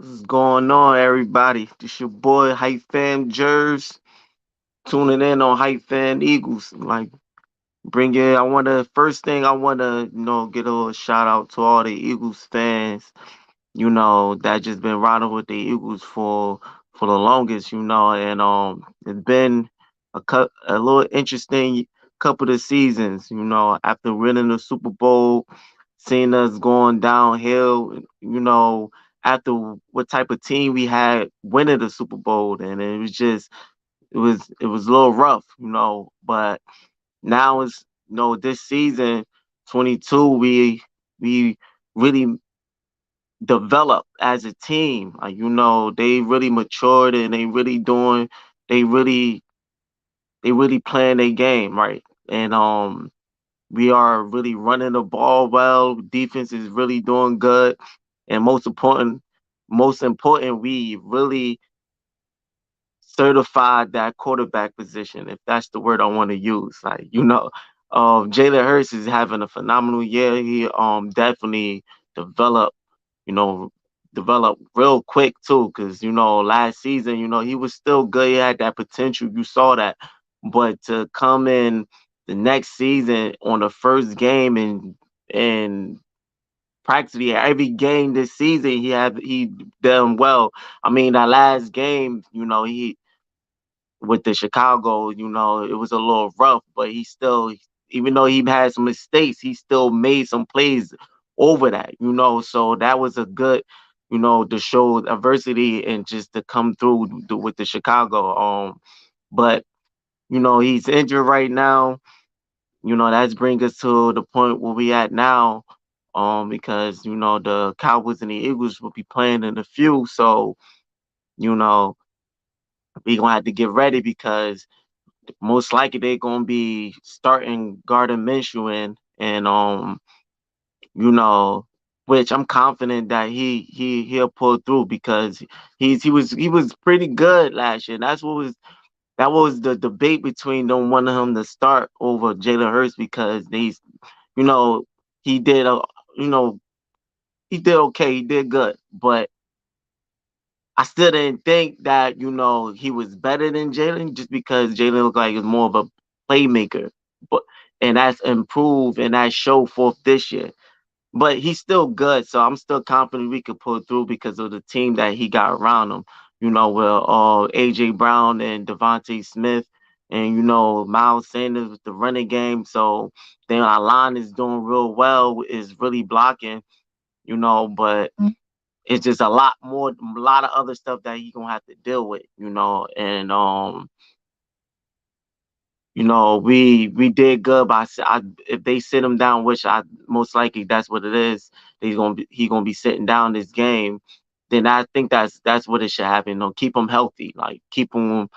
What's going on, everybody? This your boy Hype Fan Jers tuning in on Hype Fan Eagles. Like, bring it. I want to first thing I want to get a little shout out to all the Eagles fans. That just been riding with the Eagles for the longest. And it's been a little interesting couple of seasons. After winning the Super Bowl, seeing us going downhill. After what type of team we had winning the Super Bowl, and it was a little rough. But now it's this season 22 we really developed as a team. Like, they really matured and they really they really playing their game right. And we are really running the ball well. Defense is really doing good. And most important, we really certified that quarterback position, if that's the word I want to use. Like, Jalen Hurts is having a phenomenal year. He definitely developed, you know, developed real quick too. Cause last season, he was still good. He had that potential. You saw that. But to come in the next season on the first game and practically every game this season he done well. I mean, that last game, he with the Chicago, it was a little rough, but he still, even though he had some mistakes, he still made some plays over that. So that was a good, to show adversity and just to come through with the Chicago. But he's injured right now. That's bring us to the point where we at now. Because the Cowboys and the Eagles will be playing in a few, so you know we gonna have to get ready because most likely they're gonna be starting Gardner Minshew in, and you know, which I'm confident that he'll pull through because he was pretty good last year. That was the debate between them wanting him to start over Jalen Hurts because you know he did a you know he did okay, he did good, but I still didn't think that he was better than Jalen just because Jalen looked like he's more of a playmaker, but and that's improved and that showed forth this year. But he's still good, so I'm still confident we could pull through because of the team that he got around him. With AJ Brown and Devontae Smith, and Miles Sanders with the running game. So then our line is doing real well, is really blocking. But it's just a lot of other stuff that he gonna have to deal with. And we did good, but if they sit him down, which I most likely that's what it is, he gonna be sitting down this game. Then I think that's what it should happen. Keep him healthy, like keep him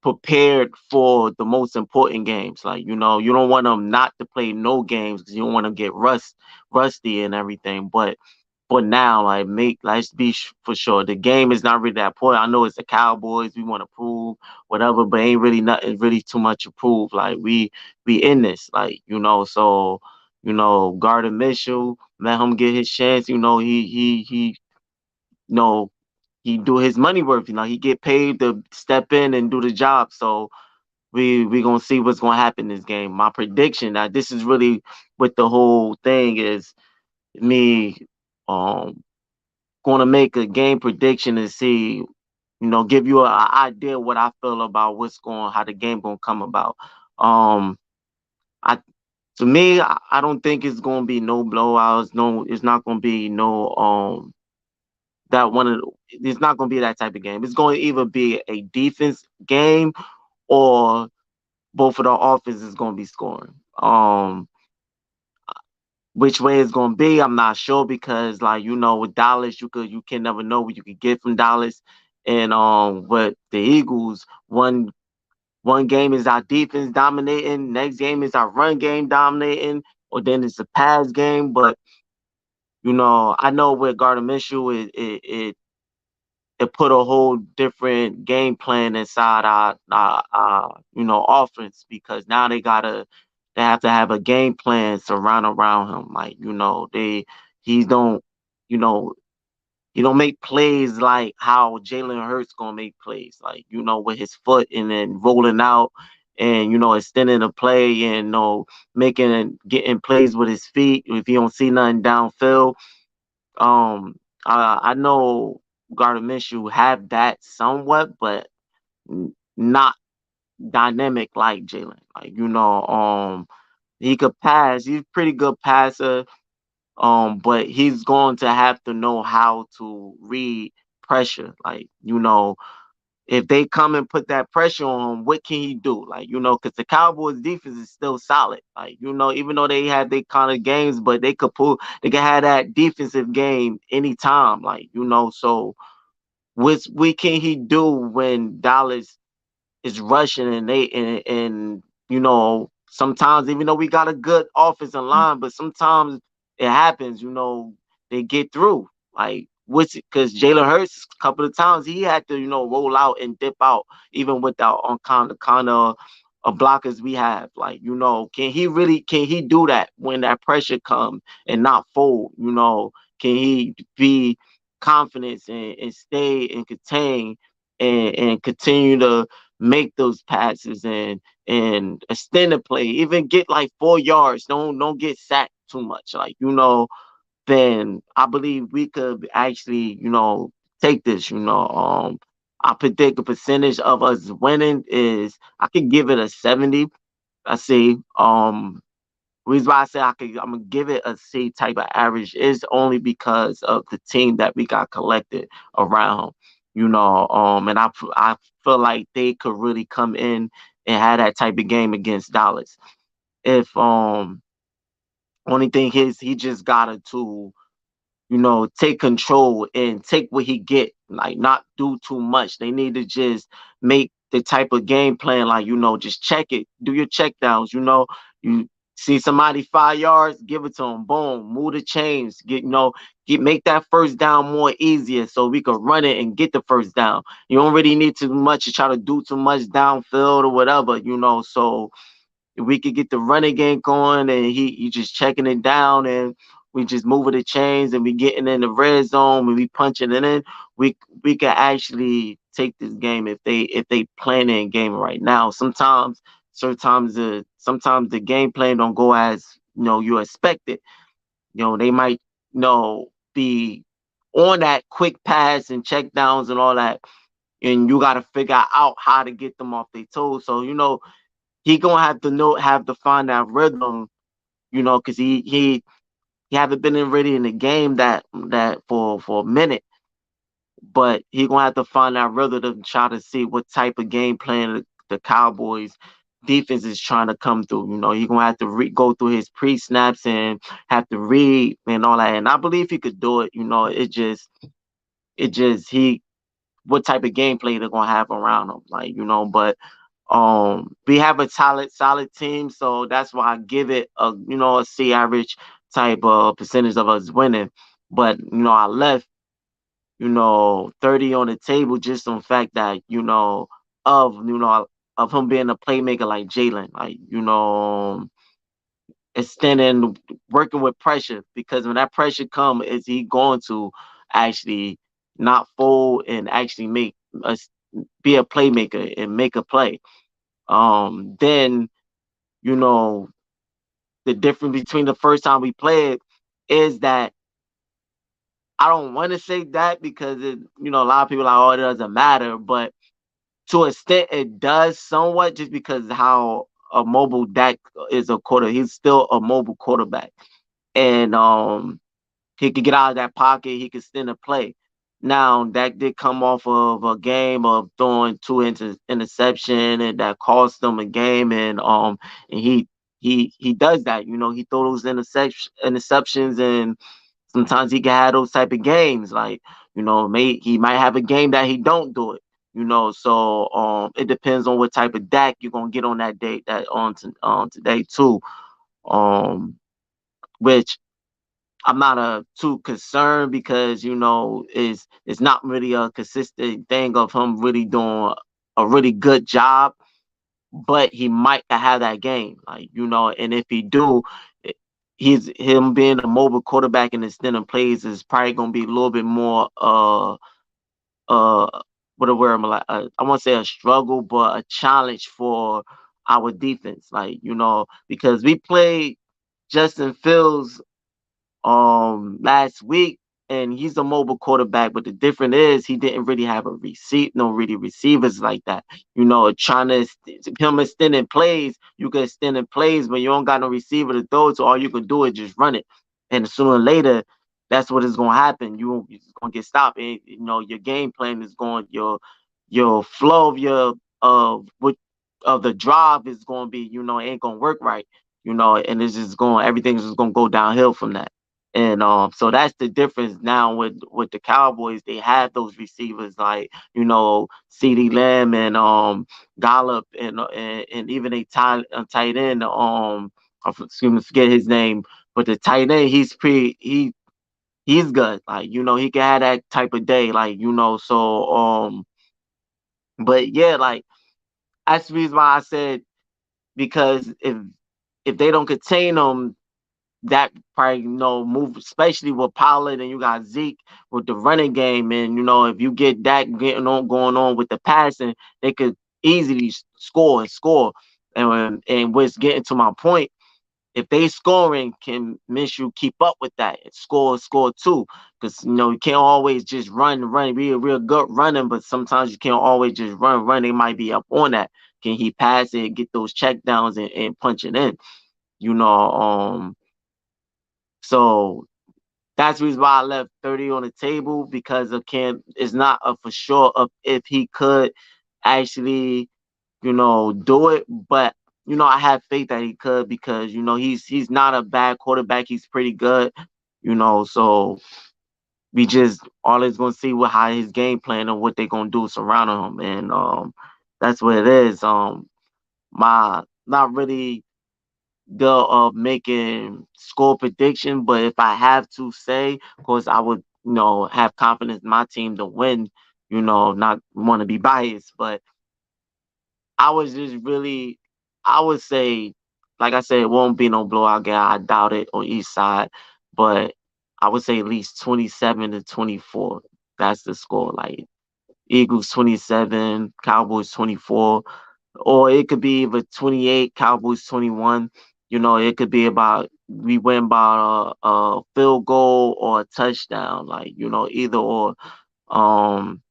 prepared for the most important games. Like you don't want him not to play no games because you don't want to get rusty and everything. But for now, like let's be for sure. The game is not really that point. I know it's the Cowboys. We want to prove whatever, but ain't really nothing really too much to prove. Like we in this, like So Gardner Mitchell, let him get his chance. You know he do his money worth. He get paid to step in and do the job. So we gonna see what's gonna happen in this game. My prediction that this is really what the whole thing is. Me um going to make a game prediction and see, give you an idea what I feel about how the game going to come about. Um, I To me, I don't think it's going to be no blowouts. No, it's not going to be no that one. It's not going to be that type of game. It's going to either be a defense game or both of the offenses going to be scoring. Which way it's gonna be, I'm not sure because like with Dallas you can never know what you could get from Dallas. And with the Eagles, one game is our defense dominating, next game is our run game dominating, or then it's a pass game. But I know with Gardner Minshew it put a whole different game plan inside our offense because now they have to have a game plan surround around him. Like, he don't, you know, He don't make plays like how Jalen Hurts gonna make plays, like with his foot and then rolling out and extending the play and making and getting plays with his feet if he don't see nothing downfield. Um, I know Gardner Minshew have that somewhat, but not dynamic like Jalen. Like he could pass. He's a pretty good passer. But he's going to have to know how to read pressure. Like, if they come and put that pressure on him, what can he do? Like, because the Cowboys defense is still solid. Like, even though they had their kind of games, but they can have that defensive game anytime. Like, so what can he do when Dallas is rushing and sometimes even though we got a good offensive line, but sometimes it happens, they get through. Like which because Jalen Hurts a couple of times he had to, roll out and dip out even without on kind of blockers we have. Like, can he do that when that pressure comes and not fold? Can he be confident and stay and contain and continue to make those passes and extend the play, even get like 4 yards. Don't get sacked too much. Like, then I believe we could actually, take this, I predict the percentage of us winning is I could give it a 70. I see. Reason why I say I'm gonna give it a C type of average is only because of the team that we got collected around. And I feel like they could really come in and have that type of game against Dallas. If only thing is he just gotta to take control and take what he get, like not do too much. They need to just make the type of game plan, like, just check it, do your check downs, you see somebody 5 yards, give it to them, boom, move the chains, make that first down more easier so we could run it and get the first down. You don't really need too much to try to do too much downfield or whatever, so if we could get the running game going and he just checking it down and we just moving the chains and we getting in the red zone and we punching it in, we can actually take this game if they planning and game right now. Sometimes the game plan don't go as you expect it. They might be on that quick pass and check downs and all that, and you got to figure out how to get them off their toes. So he gonna have to find that rhythm, because he haven't been in really in the game that for a minute, but he gonna have to find that rhythm to try to see what type of game plan the Cowboys defense is trying to come through. He gonna have to go through his pre snaps and have to read and all that. And I believe he could do it. It just he what type of gameplay they're gonna have around him, like but. We have a solid team, so that's why I give it a C average type of percentage of us winning. But I left 30 on the table just on the fact that of of him being a playmaker like Jalen, like extending working with pressure, because when that pressure come, is he going to actually not fold and actually make us be a playmaker and make a play. Then you know the difference between the first time we played is that I don't want to say that because a lot of people are like, oh, it doesn't matter, but to an extent it does somewhat, just because how a mobile Dak is a quarter. He's still a mobile quarterback, and he could get out of that pocket. He could stand a play. Now that did come off of a game of throwing two interception, and that cost them a game. And he does that. He throws those interceptions, and sometimes he can have those type of games. Like he might have a game that he don't do it. So it depends on what type of Dak you're gonna get on that day that on today too. Um, which I'm not too concerned because it's not really a consistent thing of him really doing a really good job, but he might have that game, like and if he do, him being a mobile quarterback and extending plays is probably gonna be a little bit more uh what a word am I like I want to say a struggle, but a challenge for our defense. Like, because we played Justin Fields last week, and he's a mobile quarterback, but the difference is he didn't really have a no really receivers like that. Trying to him extending plays, you can extend in plays, but you don't got no receiver to throw it, so all you can do is just run it. And sooner or later, that's what is gonna happen. You're gonna get stopped, and your game plan is going your flow of your what of the drive is gonna be, ain't gonna work right. And it's just going everything's just gonna go downhill from that. And so that's the difference now with the Cowboys. They have those receivers like C.D. Lamb and Gallup and even a tight end excuse me, forget his name, but the tight end he's good. Like he can have that type of day. Like so but yeah, like that's the reason why I said, because if they don't contain them, that probably move, especially with Pollard and you got Zeke with the running game, and if you get that getting on going on with the passing, they could easily score and score. And what's getting to my point, if they scoring, can Minshew keep up with that and score too? Because you can't always just run, be a real good running, but sometimes you can't always just run. They might be up on that. Can he pass it, get those check downs and punch it in? You know, so that's the reason why I left 30 on the table, because of Cam. It's not a for sure of if he could actually, do it. But I have faith that he could, because he's not a bad quarterback. He's pretty good. So we just always gonna see how his game plan and what they're gonna do surrounding him, and that's what it is. My not really the making score prediction, but if I have to say, of course, I would have confidence in my team to win. Not want to be biased, but I was just really, I would say, like I said, it won't be no blowout game. I doubt it on each side, but I would say at least 27-24. That's the score. Like Eagles 27, Cowboys 24, or it could be either 28, Cowboys 21. It could be about we win by a field goal or a touchdown, like either or. Um,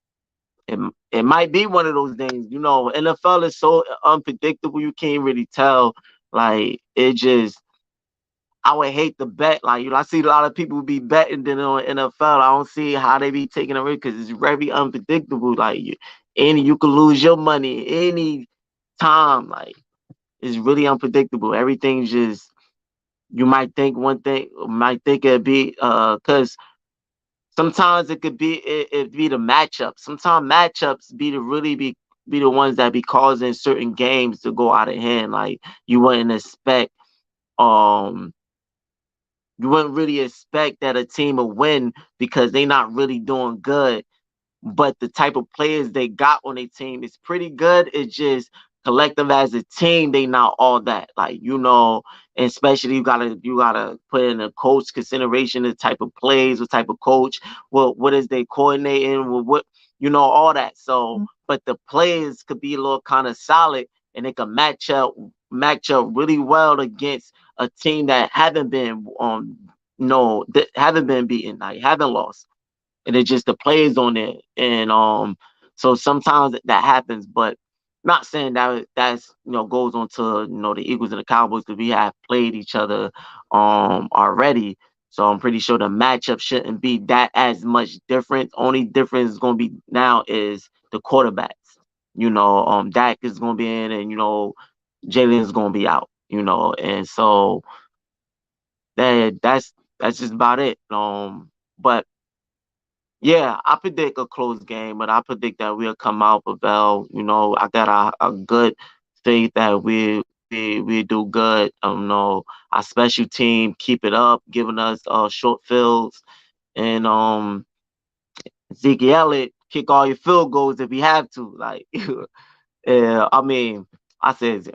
it it might be one of those things. NFL is so unpredictable. You can't really tell. Like it just, I would hate to bet. Like I see a lot of people be betting then on NFL. I don't see how they be taking a risk, because it's very unpredictable. Like you could lose your money any time. Like it's really unpredictable. Everything's just, you might think one thing, might think it'd be because sometimes it could be it be the matchup. Sometimes matchups be the ones that be causing certain games to go out of hand. Like you wouldn't expect um you wouldn't really expect that a team will win because they not really doing good, but the type of players they got on their team is pretty good. It's just collective as a team, they not all that. Like, and especially you gotta put in a coach consideration, the type of plays, the type of coach, what is they coordinating, what all that. So, but the players could be a little kind of solid, and they can match up really well against a team that haven't been no that haven't been beaten, like haven't lost, and it's just the plays on it. And so sometimes that happens, but not saying that's goes on to the Eagles and the Cowboys, because we have played each other already. So I'm pretty sure the matchup shouldn't be that as much different. Only difference is going to be now is the quarterbacks. Dak is going to be in, and Jalen is going to be out. And so that's just about it. But yeah, I predict a close game, but I predict that we'll come out with Bell. I got a good faith that we do good. Our special team keep it up, giving us short fields, and Zeke Elliott kick all your field goals if we have to. Like, yeah, I mean, I said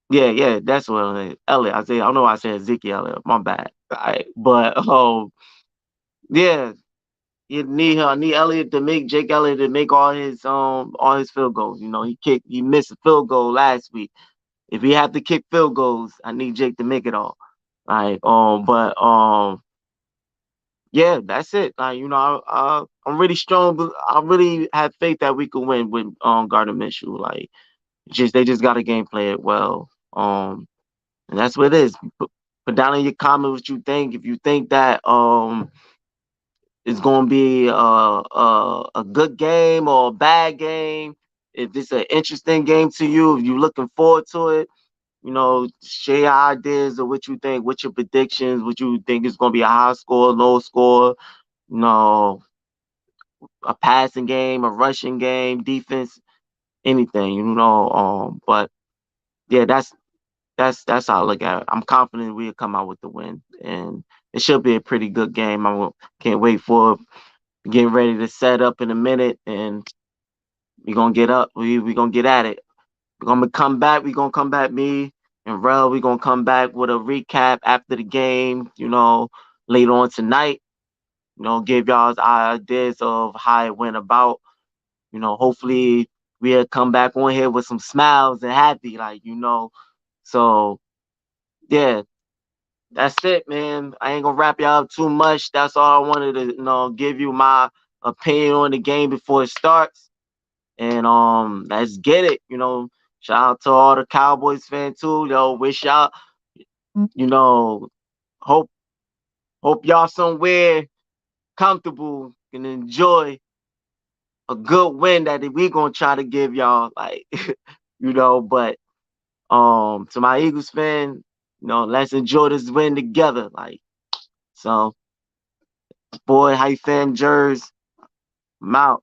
Yeah, yeah, that's what it is. Elliott. I don't know why I said Ezekiel Elliott. My bad. All right. But yeah, you need Elliott to make Jake Elliott to make all his field goals. You know, he missed a field goal last week. If he had to kick field goals, I need Jake to make it all. All right. But yeah, that's it. Like, you know, I'm really strong, but I really have faith that we can win with Gardner Minshew. Like, just they just got to game play it well. And that's what it is. Put down in your comments what you think. If you think that it's gonna be a good game or a bad game, if it's an interesting game to you, if you're looking forward to it, you know, share your ideas of what you think, what's your predictions, what you think is gonna be a high score, low score, you know, a passing game, a rushing game, defense, anything, you know. But yeah, that's how I look at it. I'm confident we'll come out with the win, and it should be a pretty good game. Can't wait for it. Getting ready to set up in a minute, and we're gonna get up. We gonna get at it. We're gonna come back. We're gonna come back. Me and Rel. We're gonna come back with a recap after the game. You know, later on tonight. You know, give y'all ideas of how it went about. You know, hopefully we'll come back on here with some smiles and happy, like, you know. So yeah, that's it, man. I ain't gonna wrap y'all up too much. That's all I wanted to, you know, give you my opinion on the game before it starts. And let's get it. You know, shout out to all the Cowboys fans too. Yo, wish y'all, you know, hope y'all somewhere comfortable and enjoy a good win that we gonna try to give y'all. Like, you know, but to my Eagles fan, you know, let's enjoy this win together. Like, so boy, how you fan Jers? I'm out.